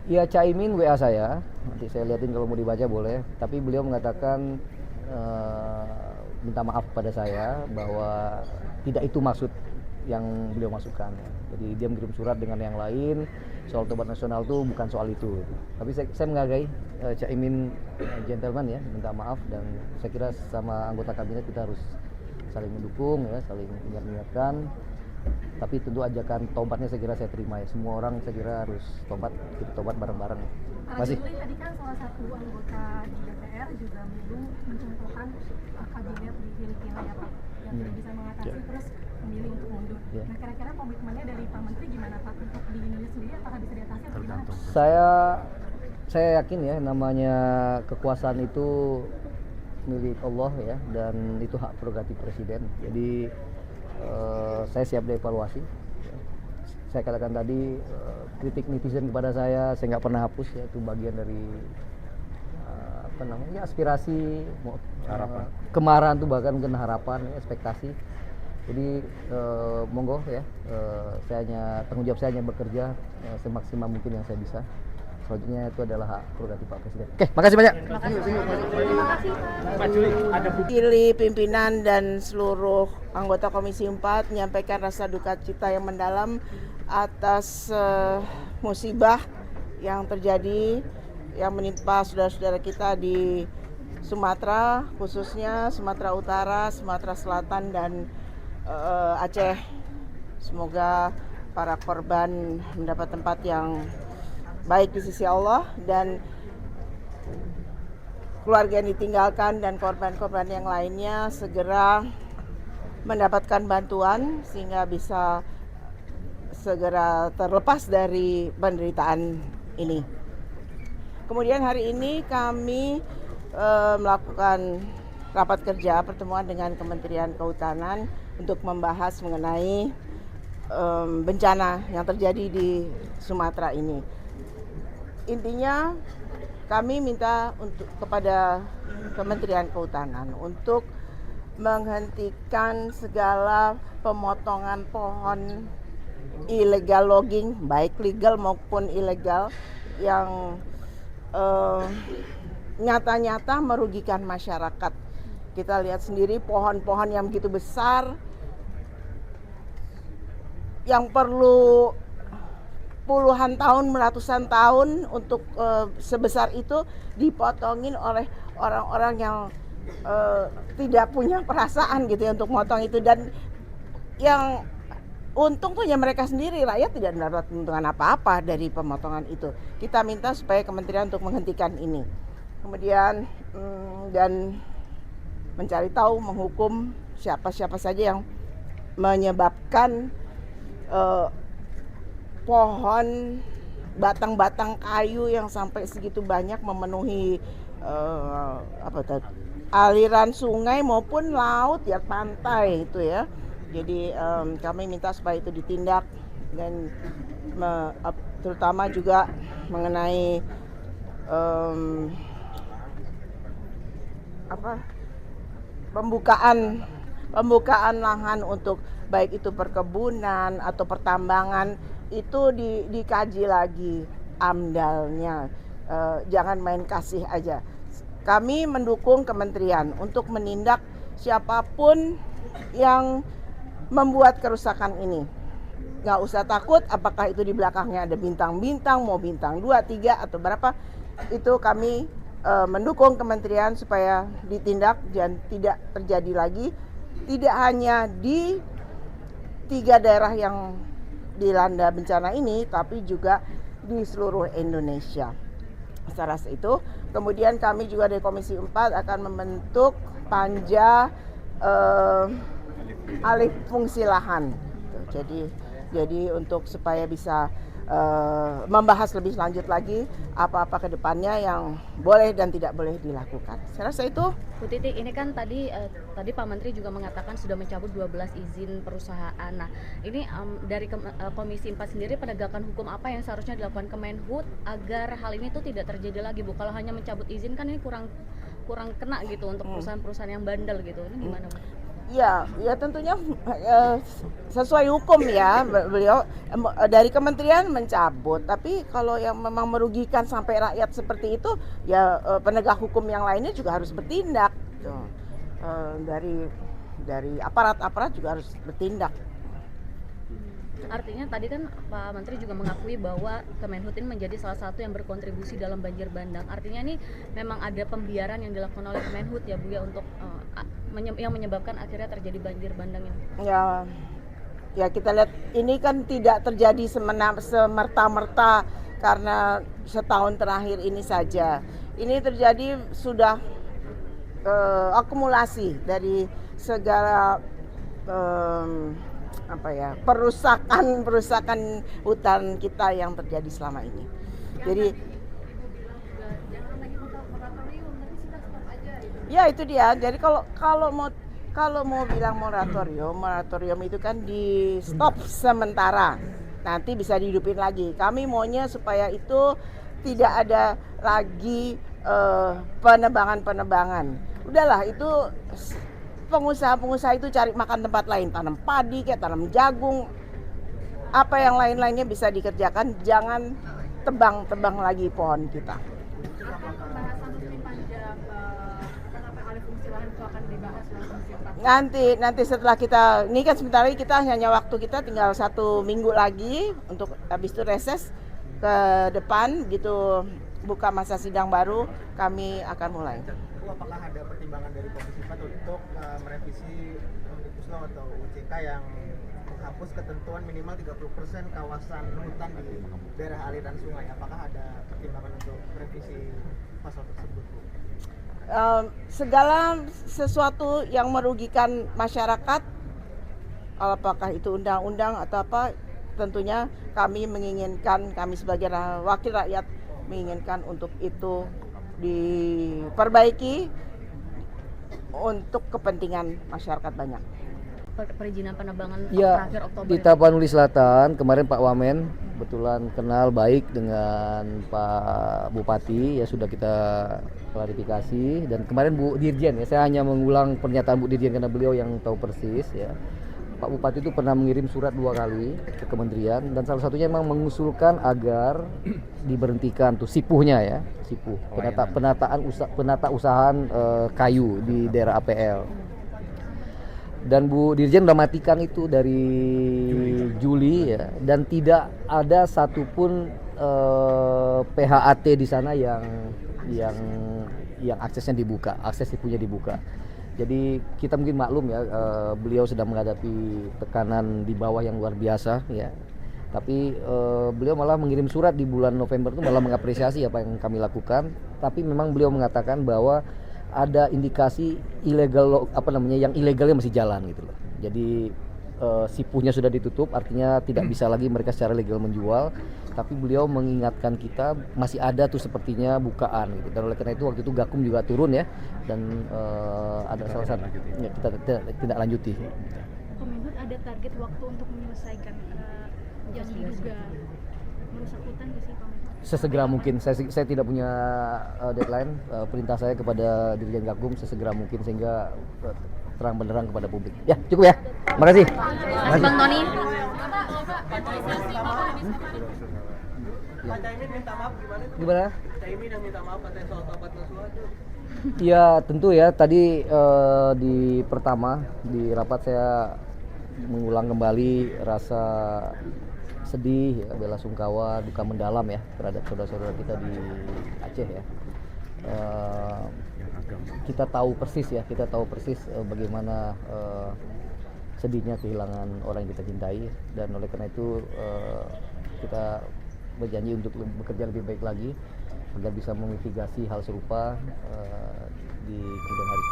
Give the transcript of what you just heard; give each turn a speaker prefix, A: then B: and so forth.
A: Ya Caimin WA saya, nanti saya liatin kalau mau dibaca boleh. Tapi beliau mengatakan minta maaf pada saya bahwa tidak itu maksud yang beliau masukkan. Jadi dia mengirim surat dengan yang lain soal tobat nasional itu bukan soal itu. Tapi saya menghargai Caimin gentleman ya, minta maaf dan saya kira sama anggota kabinet kita harus saling mendukung ya, saling mengingatkan. Tapi tentu ajakan tobatnya saya kira saya terima ya. Semua orang saya kira harus tobat, kita tobat bareng-bareng.
B: Masih. Tadi kan salah satu anggota di DPR juga mencontohkan kabinet di Filipina ya Pak, yang tidak bisa mengatasi terus memilih untuk mundur. Nah kira-kira komitmennya dari Pak Menteri gimana Pak untuk di Indonesia sendiri, apakah bisa diatasi atau gimana?
A: Saya yakin ya, namanya kekuasaan itu milik Allah ya, dan itu hak prerogatif presiden. Jadi saya siap dievaluasi. Saya katakan tadi kritik netizen kepada saya nggak pernah hapus ya, itu bagian dari apa namanya aspirasi, harapan, kemarahan tuh bahkan mungkin harapan, ekspektasi. Jadi monggo ya, tanggung jawab saya hanya bekerja semaksimal mungkin yang saya bisa. Selanjutnya itu adalah hak prerogatif Pak Presiden. Oke, makasih banyak.
B: Terima kasih
C: Pak Juli, ada
D: Wakili pimpinan dan seluruh anggota Komisi 4 menyampaikan rasa duka cita yang mendalam atas musibah yang terjadi yang menimpa saudara-saudara kita di Sumatera, khususnya Sumatera Utara, Sumatera Selatan dan Aceh. Semoga para korban mendapat tempat yang baik di sisi Allah dan keluarga yang ditinggalkan dan korban-korban yang lainnya segera mendapatkan bantuan sehingga bisa segera terlepas dari penderitaan ini. Kemudian hari ini kami melakukan rapat kerja pertemuan dengan Kementerian Kehutanan untuk membahas mengenai bencana yang terjadi di Sumatera ini. Intinya kami minta kepada Kementerian Kehutanan untuk menghentikan segala pemotongan pohon illegal logging, baik legal maupun ilegal, yang nyata-nyata merugikan masyarakat. Kita lihat sendiri pohon-pohon yang begitu besar yang perlu puluhan tahun, ratusan tahun untuk sebesar itu dipotongin oleh orang-orang yang tidak punya perasaan gitu ya untuk motong itu, dan yang untung tuh ya mereka sendiri, rakyat tidak mendapat keuntungan apa-apa dari pemotongan itu. Kita minta supaya kementerian untuk menghentikan ini. Kemudian dan mencari tahu, menghukum siapa-siapa saja yang menyebabkan pohon, batang-batang kayu yang sampai segitu banyak memenuhi aliran sungai maupun laut ya, pantai itu ya. Jadi kami minta supaya itu ditindak, dan terutama juga mengenai pembukaan lahan untuk baik itu perkebunan atau pertambangan, itu dikaji lagi amdalnya, jangan main kasih aja. Kami mendukung kementerian untuk menindak siapapun yang membuat kerusakan ini. Nggak usah takut apakah itu di belakangnya ada bintang-bintang, mau bintang 2, 3 atau berapa, itu kami mendukung kementerian supaya ditindak dan tidak terjadi lagi, tidak hanya di 3 daerah yang dilanda bencana ini, tapi juga di seluruh Indonesia. Saya rasa itu. Kemudian kami juga dari Komisi 4 akan membentuk panja alih fungsi lahan. Jadi untuk supaya bisa membahas lebih lanjut lagi apa-apa ke depannya yang boleh dan tidak boleh dilakukan. Saya rasa itu.
E: Bu Titi, ini kan tadi Pak Menteri juga mengatakan sudah mencabut 12 izin perusahaan. Nah, ini dari Komisi 4 sendiri, penegakan hukum apa yang seharusnya dilakukan Kemenhub agar hal ini tuh tidak terjadi lagi, Bu? Kalau hanya mencabut izin kan ini kurang kena gitu untuk perusahaan-perusahaan yang bandel gitu. Ini gimana, Bu?
D: Ya, ya tentunya sesuai hukum ya, beliau dari kementerian mencabut. Tapi kalau yang memang merugikan sampai rakyat seperti itu, ya penegak hukum yang lainnya juga harus bertindak. Gitu. Dari aparat juga harus bertindak.
E: Artinya tadi kan Pak Menteri juga mengakui bahwa Kemenhub ini menjadi salah satu yang berkontribusi dalam banjir bandang. Artinya ini memang ada pembiaran yang dilakukan oleh Kemenhub ya Bu ya untuk yang menyebabkan akhirnya terjadi banjir bandang ini.
D: Ya kita lihat ini kan tidak terjadi semerta-merta karena setahun terakhir ini saja. Ini terjadi sudah akumulasi dari segala perusakan hutan kita yang terjadi selama ini. Jadi
B: jangan lagi moratorium, tapi sudah stop aja gitu.
D: ya itu dia. Jadi kalau mau bilang moratorium itu kan di stop sementara. Nanti bisa dihidupin lagi. Kami maunya supaya itu tidak ada lagi penebangan. Udahlah itu pengusaha-pengusaha itu cari makan tempat lain, tanam padi kayak tanam jagung, apa yang lain-lainnya bisa dikerjakan, jangan tebang lagi pohon kita.
B: Pembahasan lebih panjang alih fungsi lahan itu akan dibahas dalam komisi 4.
D: Nanti setelah kita, ini kan sebentar lagi kita hanya waktu kita tinggal 1 minggu lagi untuk habis itu reses ke depan gitu, buka masa sidang baru, kami akan mulai.
C: Apakah ada pertimbangan dari Komisi 4 untuk merevisi Omnibus Law atau UCK yang menghapus ketentuan minimal 30% kawasan hutan di daerah aliran sungai? Apakah ada pertimbangan untuk merevisi pasal tersebut, Bu?
D: Segala sesuatu yang merugikan masyarakat, apakah itu undang-undang atau apa, tentunya kami sebagai wakil rakyat menginginkan untuk itu diperbaiki untuk kepentingan masyarakat banyak.
E: Perizinan penebangan
A: Ya,
E: terakhir Oktober.
A: di Tapanuli Selatan kemarin Pak Wamen kebetulan kenal baik dengan Pak Bupati, ya sudah kita klarifikasi, dan kemarin Bu Dirjen, ya saya hanya mengulang pernyataan Bu Dirjen karena beliau yang tahu persis ya. Pak Bupati itu pernah mengirim surat 2 kali ke kementerian dan salah satunya memang mengusulkan agar diberhentikan tuh sipuhnya ya, sipuh penata usahaan kayu di daerah APL. Dan Bu Dirjen udah matikan itu dari Juli ya, dan tidak ada satupun PHAT di sana yang aksesnya dibuka, akses sipunya dibuka. Jadi kita mungkin maklum ya, beliau sedang menghadapi tekanan di bawah yang luar biasa ya. Tapi beliau malah mengirim surat di bulan November itu malah mengapresiasi apa yang kami lakukan. Tapi memang beliau mengatakan bahwa ada indikasi ilegal, yang ilegalnya masih jalan gitu loh. Jadi sipuhnya sudah ditutup, artinya tidak bisa lagi mereka secara legal menjual. Tapi beliau mengingatkan kita masih ada tuh sepertinya bukaan gitu. Dan oleh karena itu waktu itu Gakum juga turun ya, dan ada salah satu ya, kita tidak lanjuti.
B: Kemenhub ada target waktu untuk menyelesaikan yang diduga merusak hutan di sini, Pak Menteri?
A: Sesegera mungkin. Saya tidak punya deadline. Perintah saya kepada Dirjen Gakum sesegera mungkin sehingga terang benderang kepada publik. Ya, cukup ya. Makasih.
E: Bang Tony.
C: Pak Caimin minta maaf
A: Gimana?
C: Caimin yang minta maaf katanya soal Tabat Nasuha itu.
A: Ya tentu ya, tadi di rapat saya mengulang kembali rasa sedih, ya, bela sungkawa, duka mendalam ya terhadap saudara-saudara kita di Aceh ya. Kita tahu persis bagaimana sedihnya kehilangan orang yang kita cintai, dan oleh karena itu kita berjanji untuk bekerja lebih baik lagi agar bisa memitigasi hal serupa di kemudian hari.